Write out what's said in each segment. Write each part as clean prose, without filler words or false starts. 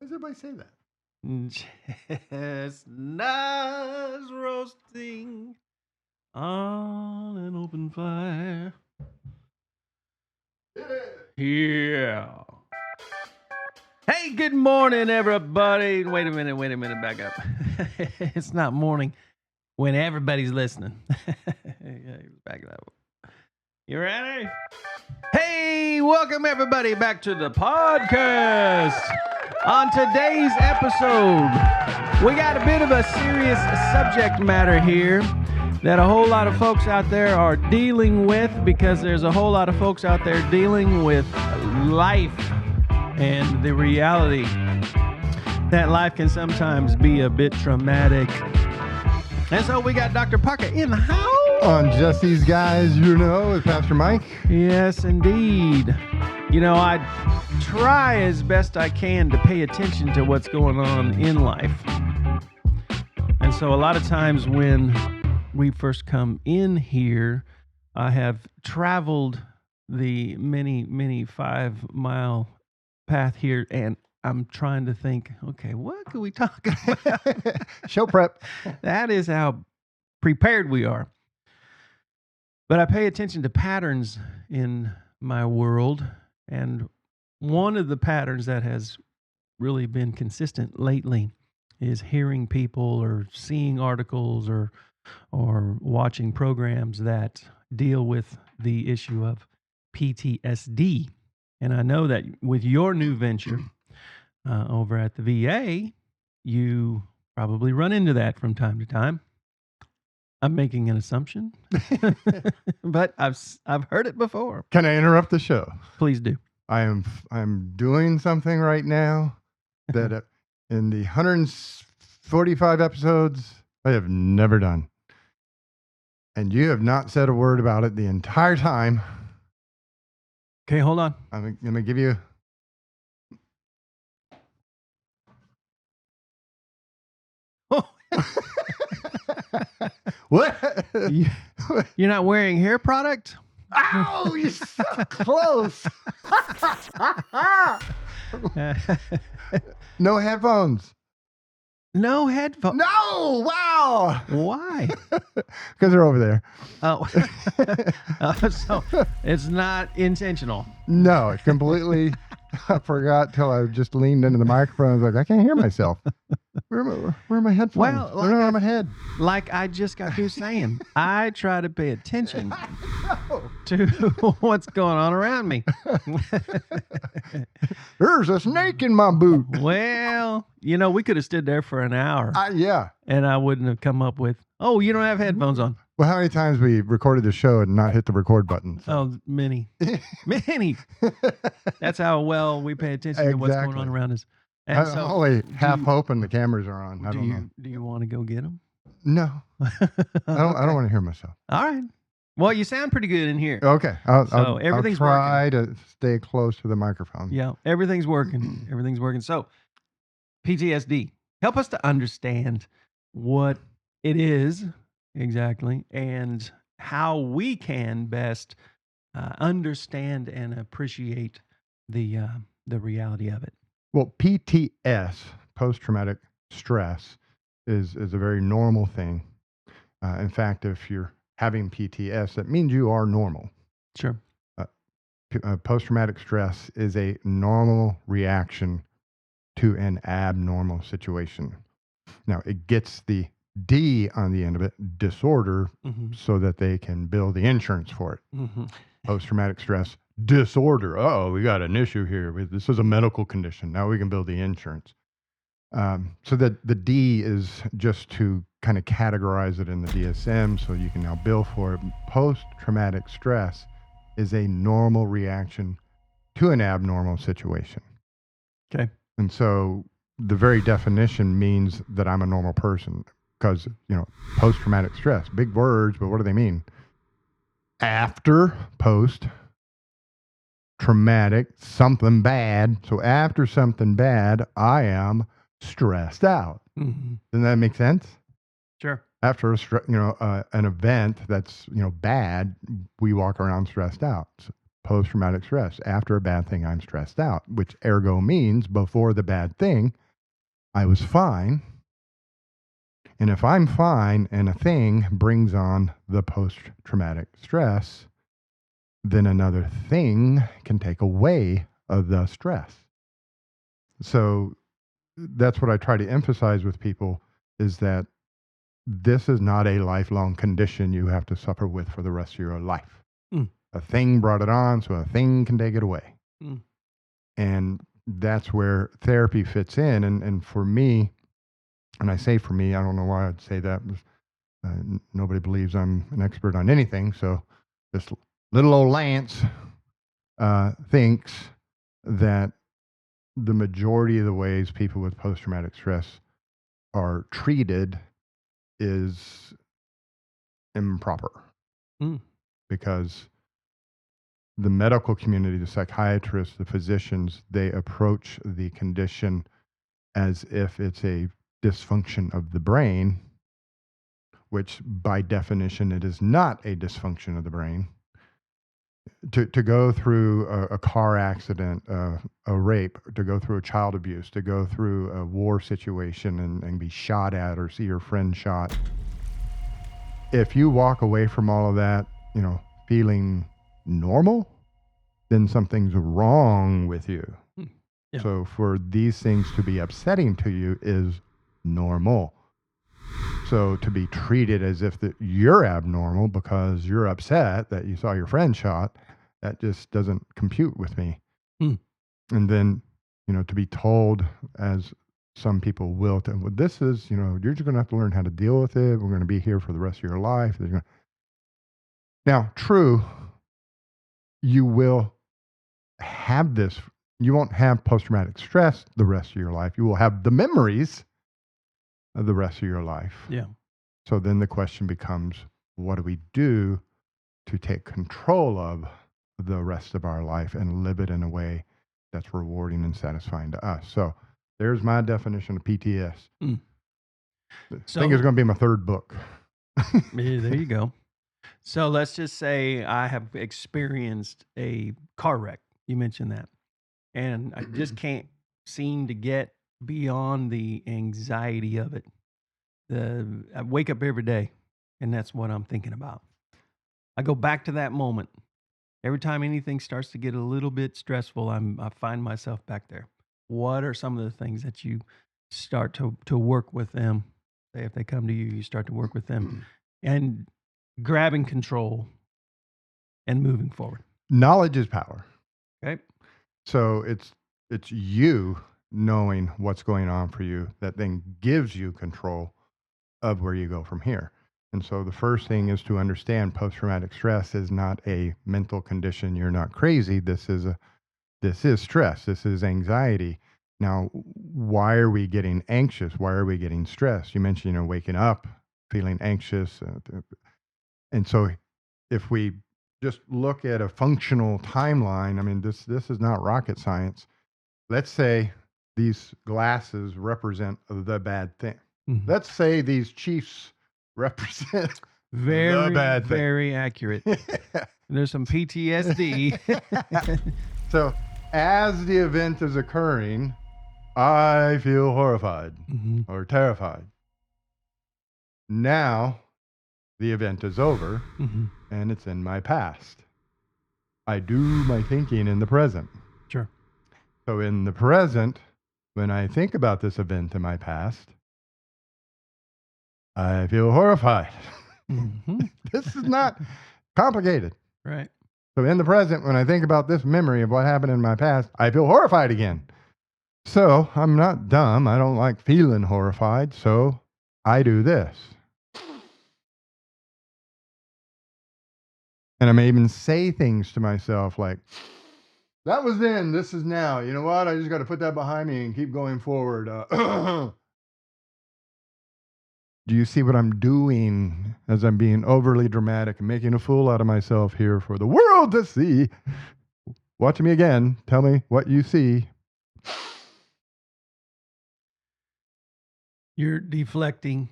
does everybody say that? Chestnuts roasting on an open fire. Yeah. Hey, good morning, everybody. Wait a minute, back up. It's not morning when everybody's listening. Back it up. You ready? Hey, welcome everybody back to the podcast. On today's episode, we got a bit of a serious subject matter here that a whole lot of folks out there are dealing with, because there's a whole lot of folks out there dealing with life and the reality that life can sometimes be a bit traumatic. And so we got Dr. Parker in the house. On Just These Guys, you know, with Pastor Mike. Yes, indeed. You know, I try as best I can to pay attention to what's going on in life. And so a lot of times when we first come in here, I have traveled the many 5-mile path here, and I'm trying to think, okay, what could we talk about? Show prep. That is how prepared we are. But I pay attention to patterns in my world, and one of the patterns that has really been consistent lately is hearing people or seeing articles or watching programs that deal with the issue of PTSD. And I know that with your new venture over at the VA, you probably run into that from time to time. I'm making an assumption, but I've heard it before. Can I interrupt the show? Please do. I'm doing something right now that in the 145 episodes I have never done. And you have not said a word about it the entire time. Okay, hold on. I'm going to give you... What? You're not wearing hair product? Ow, you're so close. No headphones. No headphones. No, wow. Why? Because they're over there. Oh, so it's not intentional. No, it's completely. I forgot till I just leaned into the microphone. I was like, I can't hear myself. Where are my headphones? Well, They're not on my head. Like I just got through saying, I try to pay attention to what's going on around me. There's a snake in my boot. Well, you know, we could have stood there for an hour. Yeah. And I wouldn't have come up with, oh, you don't have headphones on. Well, how many times we recorded the show and not hit the record button? So. Oh, many. That's how well we pay attention to what's going on around us. And I'm only half hoping the cameras are on. I don't know. Do you want to go get them? No. I don't want to hear myself. All right. Well, you sound pretty good in here. Okay. I'll try working. to stay close to the microphone. Yeah, everything's working. Everything's working. So, PTSD. Help us to understand what it is exactly and how we can best understand and appreciate the reality of it. Well, PTS, post-traumatic stress, is a very normal thing. In fact, if you're having PTS, that means you are normal. Sure. Post-traumatic stress is a normal reaction to an abnormal situation. Now, it gets the D on the end of it, disorder, so that they can bill the insurance for it. Post-traumatic stress disorder. Oh, we got an issue here. This is a medical condition. Now we can bill the insurance. So that the D is just to kind of categorize it in the DSM, so you can now bill for it. Post-traumatic stress is a normal reaction to an abnormal situation. Okay. And so the very definition means that I'm a normal person, because, post-traumatic stress, big words, but what do they mean? After post-traumatic, something bad. So after something bad, I am stressed out. Doesn't that make sense? Sure. After an event that's bad, we walk around stressed out. So post-traumatic stress. After a bad thing, I'm stressed out, which ergo means before the bad thing, I was fine. And if I'm fine and a thing brings on the post-traumatic stress, then another thing can take away the stress. So that's what I try to emphasize with people is that this is not a lifelong condition you have to suffer with for the rest of your life. Mm. A thing brought it on, so a thing can take it away. Mm. And that's where therapy fits in. And for me, and I say for me, I don't know why I'd say that. Nobody believes I'm an expert on anything. So this little old Lance thinks that the majority of the ways people with post-traumatic stress are treated is improper. Mm. Because the medical community, the psychiatrists, the physicians, they approach the condition as if it's a dysfunction of the brain, which by definition, it is not a dysfunction of the brain. To go through a car accident, a rape, to go through a child abuse, to go through a war situation and be shot at or see your friend shot. If you walk away from all of that, feeling normal, then something's wrong with you. Yeah. So for these things to be upsetting to you is normal. So to be treated as if you're abnormal because you're upset that you saw your friend shot, that just doesn't compute with me. Mm. And then, to be told, as some people will, well, this is, you're just going to have to learn how to deal with it. We're going to be here for the rest of your life. Now, true, you will have this. You won't have post-traumatic stress the rest of your life. You will have the memories of the rest of your life. Yeah. So then the question becomes, what do we do to take control of the rest of our life and live it in a way that's rewarding and satisfying to us? So there's my definition of PTS. Mm. I think it's going to be my third book. Yeah, there you go. So let's just say I have experienced a car wreck. You mentioned that. And I just can't seem to get beyond the anxiety of it. I wake up every day, and that's what I'm thinking about. I go back to that moment. Every time anything starts to get a little bit stressful, I find myself back there. What are some of the things that you start to work with them? Say if they come to you, you start to work with them and grabbing control and moving forward. Knowledge is power. Okay. So it's you knowing what's going on for you that then gives you control of where you go from here. And so the first thing is to understand post-traumatic stress is not a mental condition. You're not crazy. This is stress. This is anxiety. Now, why are we getting anxious? Why are we getting stressed? You mentioned, waking up, feeling anxious. And so if we just look at a functional timeline, I mean, this is not rocket science. Let's say these glasses represent the bad thing. Mm-hmm. Let's say these chiefs represent very the bad thing. Very accurate. There's some PTSD. So as the event is occurring, I feel horrified or terrified. Now the event is over and it's in my past. I do my thinking in the present. Sure. So in the present, when I think about this event in my past, I feel horrified. This is not complicated. Right. So in the present, when I think about this memory of what happened in my past, I feel horrified again. So I'm not dumb. I don't like feeling horrified. So I do this. And I may even say things to myself like, that was then, this is now. You know what? I just got to put that behind me and keep going forward. Do you see what I'm doing as I'm being overly dramatic and making a fool out of myself here for the world to see? Watch me again. Tell me what you see. You're deflecting.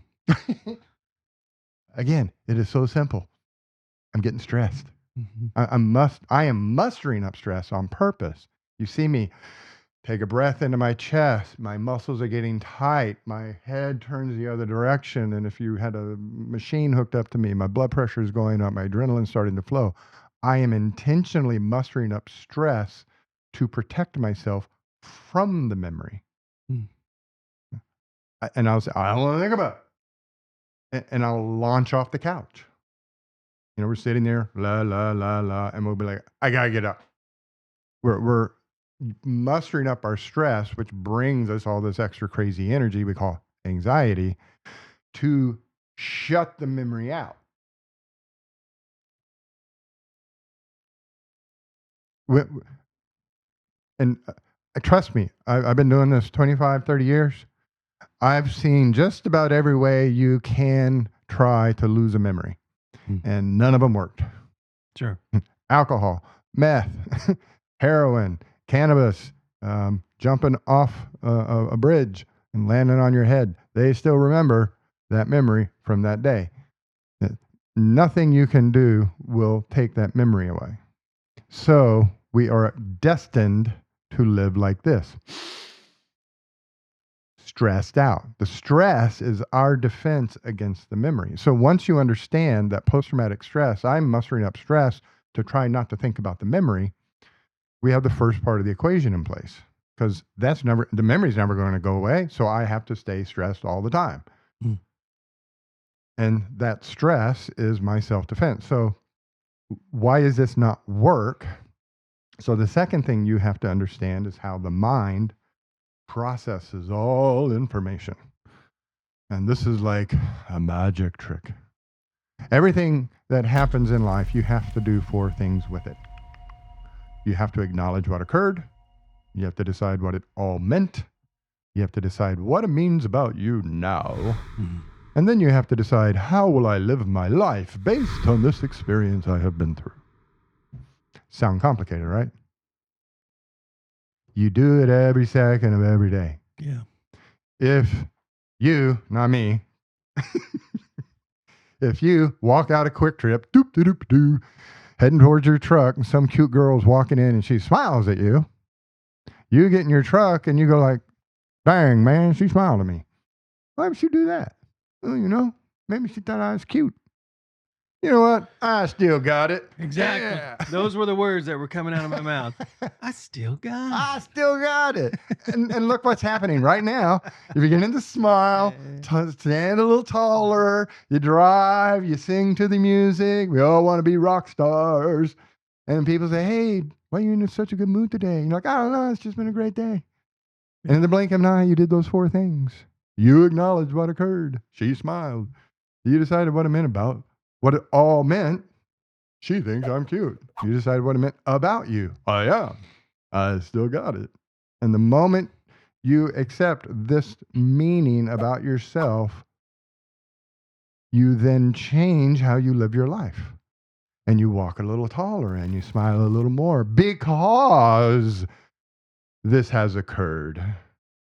Again, it is so simple. I'm getting stressed. Mhm. I am mustering up stress on purpose. You see me take a breath into my chest. My muscles are getting tight. My head turns the other direction. And if you had a machine hooked up to me, my blood pressure is going up. My adrenaline's starting to flow. I am intentionally mustering up stress to protect myself from the memory. Mm. And I'll say, I don't want to think about it. And I'll launch off the couch. We're sitting there, la, la, la, la. And we'll be like, I got to get up. We're mustering up our stress, which brings us all this extra crazy energy we call anxiety, to shut the memory out. And trust me, I've been doing this 25, 30 years. I've seen just about every way you can try to lose a memory, and none of them worked. Sure. Alcohol, meth, heroin, cannabis, jumping off a bridge and landing on your head. They still remember that memory from that day. Nothing you can do will take that memory away. So we are destined to live like this. Stressed out. The stress is our defense against the memory. So once you understand that post-traumatic stress, I'm mustering up stress to try not to think about the memory, we have the first part of the equation in place, because the memory's never going to go away. So I have to stay stressed all the time. Mm. And that stress is my self-defense. So why does this not work? So the second thing you have to understand is how the mind processes all information. And this is like a magic trick. Everything that happens in life, you have to do 4 things with it. You have to acknowledge what occurred. You have to decide what it all meant. You have to decide what it means about you now. Mm-hmm. And then you have to decide, how will I live my life based on this experience I have been through? Sound complicated, right? You do it every second of every day. Yeah. If you, not me, if you walk out a quick trip, doop, doop, doop, doop, heading towards your truck, and some cute girl's walking in and she smiles at you, you get in your truck and you go like, dang, man, she smiled at me. Why would she do that? Well, maybe she thought I was cute. You know what? I still got it. Exactly. Yeah. Those were the words that were coming out of my mouth. I still got it. And look what's happening right now. You're beginning to smile, stand a little taller, you drive, you sing to the music. We all want to be rock stars. And people say, hey, why are you in such a good mood today? And you're like, I don't know, it's just been a great day. And in the blink of an eye, you did those 4 things. You acknowledged what occurred. She smiled. You decided what it meant about what it all meant. She thinks I'm cute. You decided what it meant about you. I am. I still got it. And the moment you accept this meaning about yourself, you then change how you live your life. And you walk a little taller and you smile a little more because this has occurred.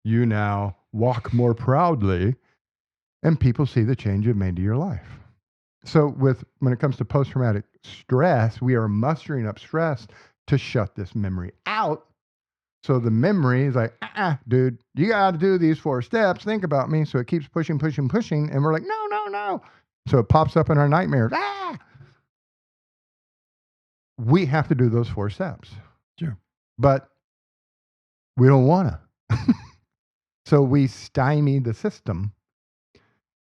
You now walk more proudly and people see the change you've made to your life. So when it comes to post-traumatic stress, we are mustering up stress to shut this memory out. So the memory is like, dude, you got to do these 4 steps. Think about me. So it keeps pushing. And we're like, no. So it pops up in our nightmares. We have to do those 4 steps. Sure. But we don't want to. So we stymie the system.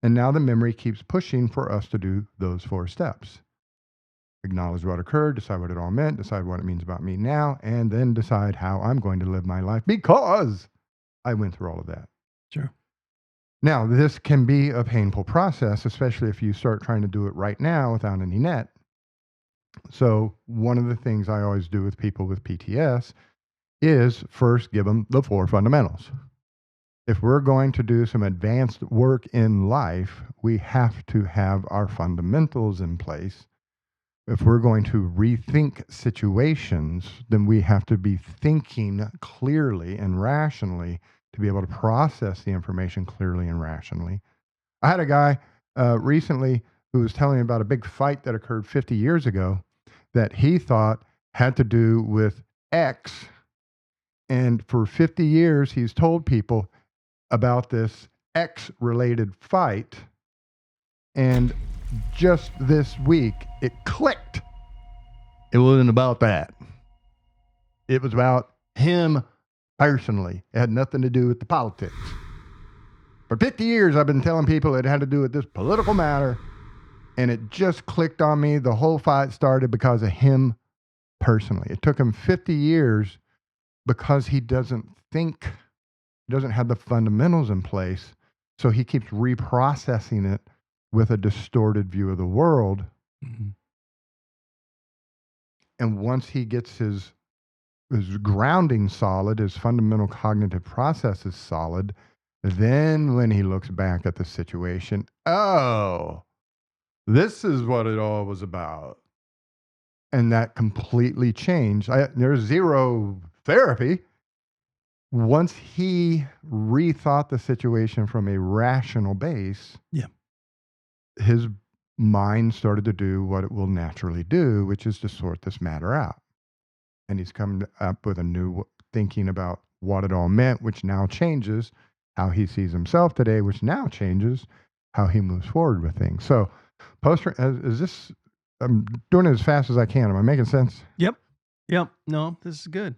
And now the memory keeps pushing for us to do those 4 steps. Acknowledge what occurred, decide what it all meant, decide what it means about me now, and then decide how I'm going to live my life because I went through all of that. Sure. Now, this can be a painful process, especially if you start trying to do it right now without any net. So one of the things I always do with people with PTS is first give them the 4 fundamentals. If we're going to do some advanced work in life, we have to have our fundamentals in place. If we're going to rethink situations, then we have to be thinking clearly and rationally to be able to process the information clearly and rationally. I had a guy recently who was telling me about a big fight that occurred 50 years ago. that he thought had to do with X. And for 50 years, he's told people about this X related fight. And just this week, it clicked. It wasn't about that. It was about him personally. It had nothing to do with the politics. For 50 years, I've been telling people it had to do with this political matter. And it just clicked on me. The whole fight started because of him personally. It took him 50 years because he doesn't think, he doesn't have the fundamentals in place. So he keeps reprocessing it with a distorted view of the world. Mm-hmm. And once he gets his grounding solid, his fundamental cognitive process is solid, then when he looks back at the situation, oh, this is what it all was about. And that completely changed. There's zero therapy. Once he rethought the situation from a rational base, his mind started to do what it will naturally do, which is to sort this matter out. And he's come up with a new thinking about what it all meant, which now changes how he sees himself today, which now changes how he moves forward with things. So, is this? I'm doing it as fast as I can. Am I making sense? Yep. No, this is good.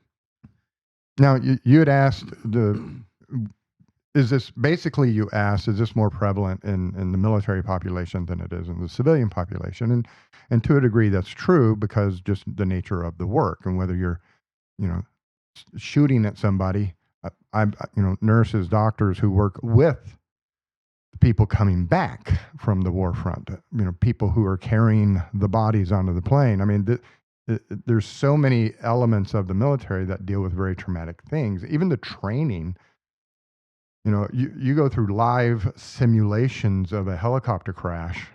Now, you had asked is this basically, you asked, is this more prevalent in the military population than it is in the civilian population? And to a degree, that's true, because just the nature of the work, and whether you're, shooting at somebody, nurses, doctors who work with people coming back from the war front, people who are carrying the bodies onto the plane. I mean, there's so many elements of the military that deal with very traumatic things. Even the training, you go through live simulations of a helicopter crash,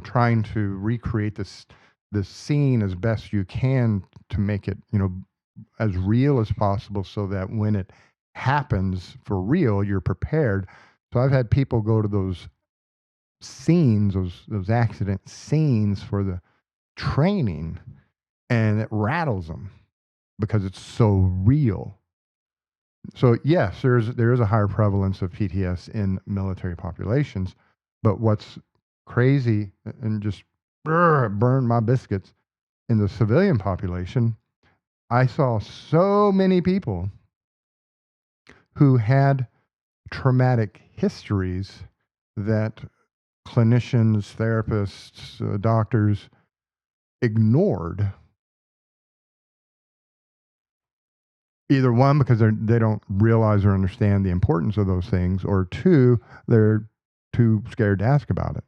trying to recreate this scene as best you can to make it, as real as possible, so that when it happens for real, you're prepared. So I've had people go to those scenes, those accident scenes for the training, and it rattles them because it's so real. So yes, there is a higher prevalence of PTS in military populations, but what's crazy and just burn my biscuits, in the civilian population, I saw so many people who had traumatic histories that clinicians, therapists, doctors ignored. Either one, because they don't realize or understand the importance of those things, or two, they're too scared to ask about it.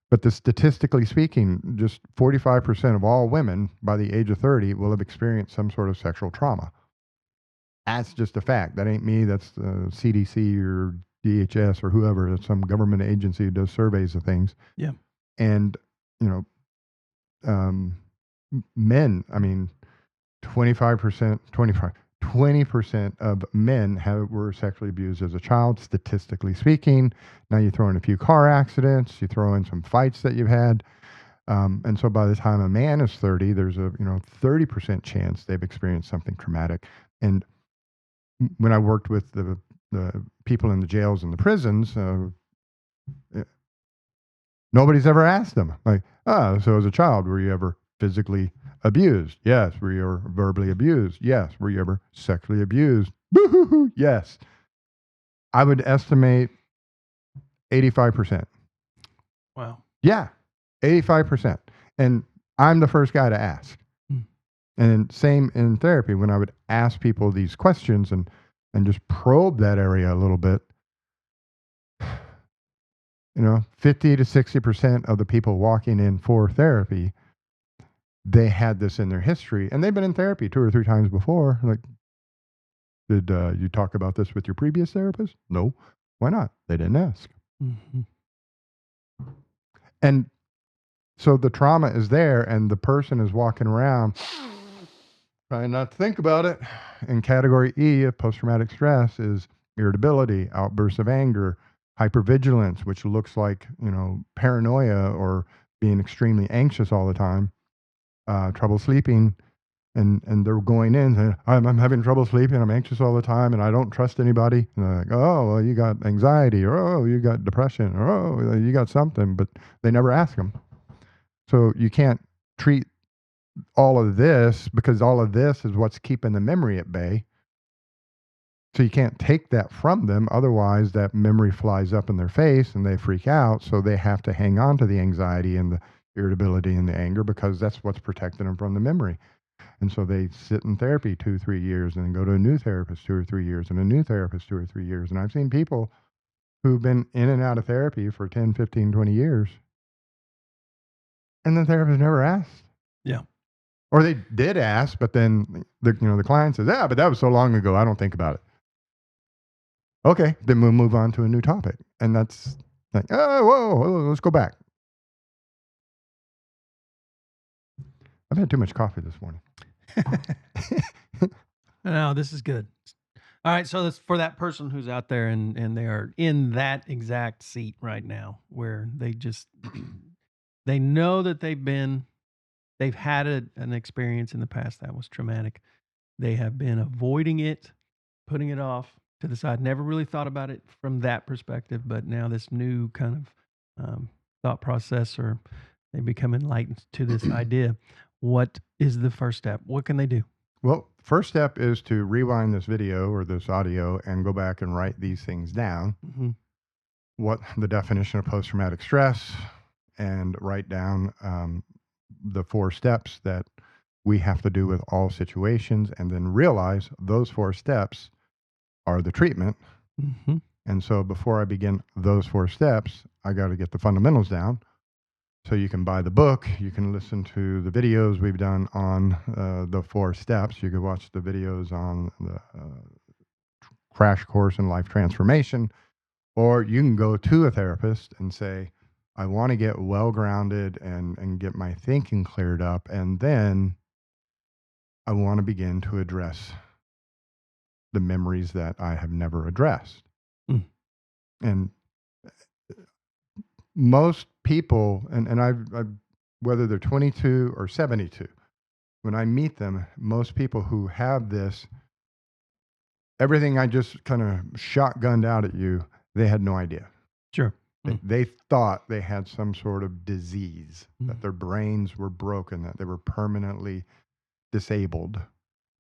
But statistically speaking, just 45% of all women by the age of 30 will have experienced some sort of sexual trauma. That's just a fact. That ain't me. That's the CDC or DHS or whoever. That's some government agency who does surveys of things. Yeah. And, men, I mean, 20% of men were sexually abused as a child, statistically speaking. Now you throw in a few car accidents, you throw in some fights that you've had. And so by the time a man is 30, there's a 30% chance they've experienced something traumatic. And when I worked with the people in the jails and the prisons, nobody's ever asked them, like, so as a child, were you ever physically abused? Yes. Were you ever verbally abused? Yes. Were you ever sexually abused? Boo-hoo-hoo. Yes. I would estimate 85%. Wow. Yeah, 85%. And I'm the first guy to ask. And same in therapy, when I would ask people these questions and just probe that area a little bit, 50 to 60% of the people walking in for therapy, they had this in their history, and they've been in therapy 2 or 3 times before. Like, did you talk about this with your previous therapist? No. Why not? They didn't ask. Mm-hmm. And so the trauma is there, and the person is walking around trying not to think about it. And category E of post-traumatic stress is irritability, outbursts of anger, hypervigilance, which looks like, paranoia or being extremely anxious all the time. trouble sleeping, and they're going in saying, I'm having trouble sleeping, I'm anxious all the time, and I don't trust anybody. And they're like, oh, well, you got anxiety, or oh, you got depression, or oh, you got something, but they never ask them. So you can't treat all of this, because all of this is what's keeping the memory at bay. So you can't take that from them. Otherwise, that memory flies up in their face and they freak out. So they have to hang on to the anxiety and the irritability and the anger, because that's what's protecting them from the memory. And so they sit in therapy 2-3 years and then go to a new therapist 2 or 3 years and a new therapist 2 or 3 years. And I've seen people who've been in and out of therapy for 10, 15, 20 years. And the therapist never asked. Yeah. Or they did ask, but then the client says, yeah, but that was so long ago, I don't think about it. Okay, then we'll move on to a new topic. And that's like, oh, whoa, let's go back. I've had too much coffee this morning. No, this is good. All right, so that's for that person who's out there and they are in that exact seat right now, where they just they know that they've had an experience in the past that was traumatic. They have been avoiding it, putting it off to the side, never really thought about it from that perspective, but now this new kind of thought process, or they become enlightened to this idea. What is the first step? What can they do? Well, first step is to rewind this video or this audio and go back and write these things down. Mm-hmm. What the definition of post-traumatic stress, and write down the 4 steps that we have to do with all situations, and then realize those 4 steps are the treatment. Mm-hmm. And so before I begin those 4 steps, I got to get the fundamentals down. So you can buy the book, you can listen to the videos we've done on the 4 steps. You can watch the videos on the crash course in life transformation, or you can go to a therapist and say, I want to get well grounded and get my thinking cleared up, and then I want to begin to address the memories that I have never addressed. Mm. And most people, and I've whether they're 22 or 72, when I meet them, most people who have this, everything I just kind of shotgunned out at you, they had no idea. Sure. They thought they had some sort of disease, that their brains were broken, that they were permanently disabled.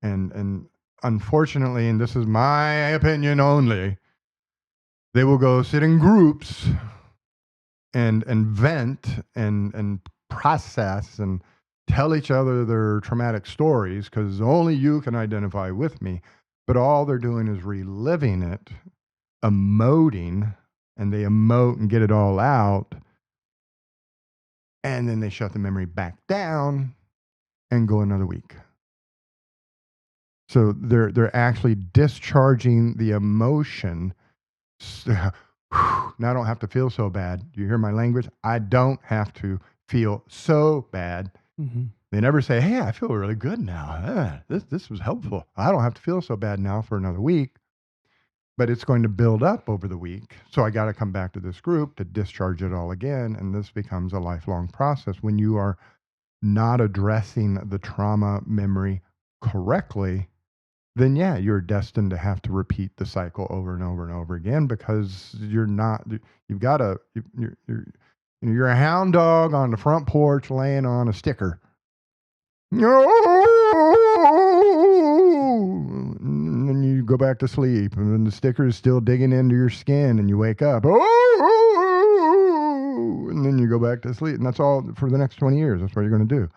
And unfortunately, and this is my opinion only, they will go sit in groups and vent and process and tell each other their traumatic stories, because only you can identify with me. But all they're doing is reliving it, emoting, and they emote and get it all out. And then they shut the memory back down and go another week. So they're actually discharging the emotion. Now I don't have to feel so bad. You hear my language? I don't have to feel so bad. Mm-hmm. They never say, hey, I feel really good now. This was helpful. I don't have to feel so bad now for another week. But it's going to build up over the week. So I got to come back to this group to discharge it all again. And this becomes a lifelong process. When you are not addressing the trauma memory correctly, then yeah, you're destined to have to repeat the cycle over and over and over again, because you're a hound dog on the front porch laying on a sticker. And then you go back to sleep, and then the sticker is still digging into your skin, and you wake up. And then you go back to sleep, and that's all for the next 20 years. That's what you're going to do.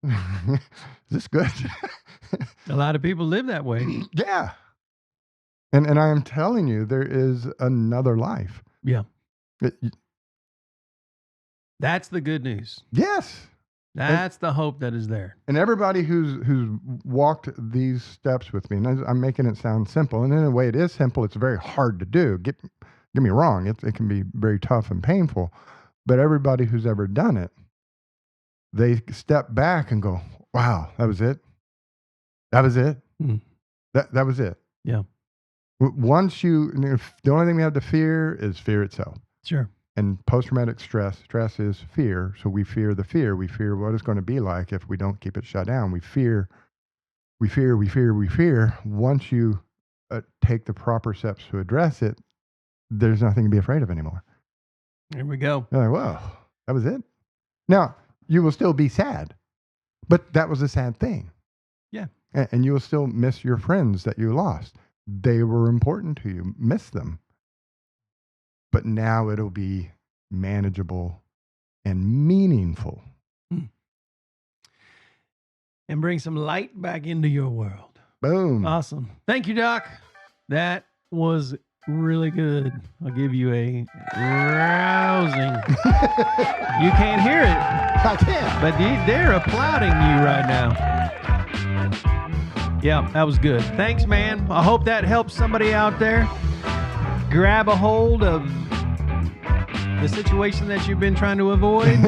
Is this good? A lot of people live that way. Yeah. And I am telling you, there is another life. Yeah. That's the good news. Yes. That's the hope that is there. And everybody who's walked these steps with me, and I'm making it sound simple, and in a way it is simple, it's very hard to do. Get me wrong, it can be very tough and painful, but everybody who's ever done it, they step back and go, wow, that was it? That was it? Mm. That was it. Yeah. Once the only thing we have to fear is fear itself. Sure. And post-traumatic stress is fear. So we fear the fear. We fear what it's going to be like if we don't keep it shut down. We fear. Once you take the proper steps to address it, there's nothing to be afraid of anymore. Here we go. You're like, whoa, that was it? Now, you will still be sad, but that was a sad thing. Yeah. And you will still miss your friends that you lost. They were important to you. Miss them. But now it'll be manageable and meaningful. And bring some light back into your world. Boom. Awesome. Thank you, Doc. That was really good. I'll give you a rousing. You can't hear it. I can't. But they're applauding you right now. Yeah, that was good. Thanks, man. I hope that helps somebody out there grab a hold of the situation that you've been trying to avoid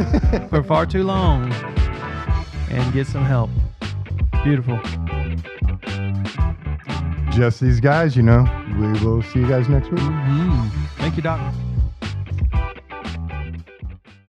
for far too long and get some help. Beautiful. Just these guys, you know. We will see you guys next week. Thank you, Doc.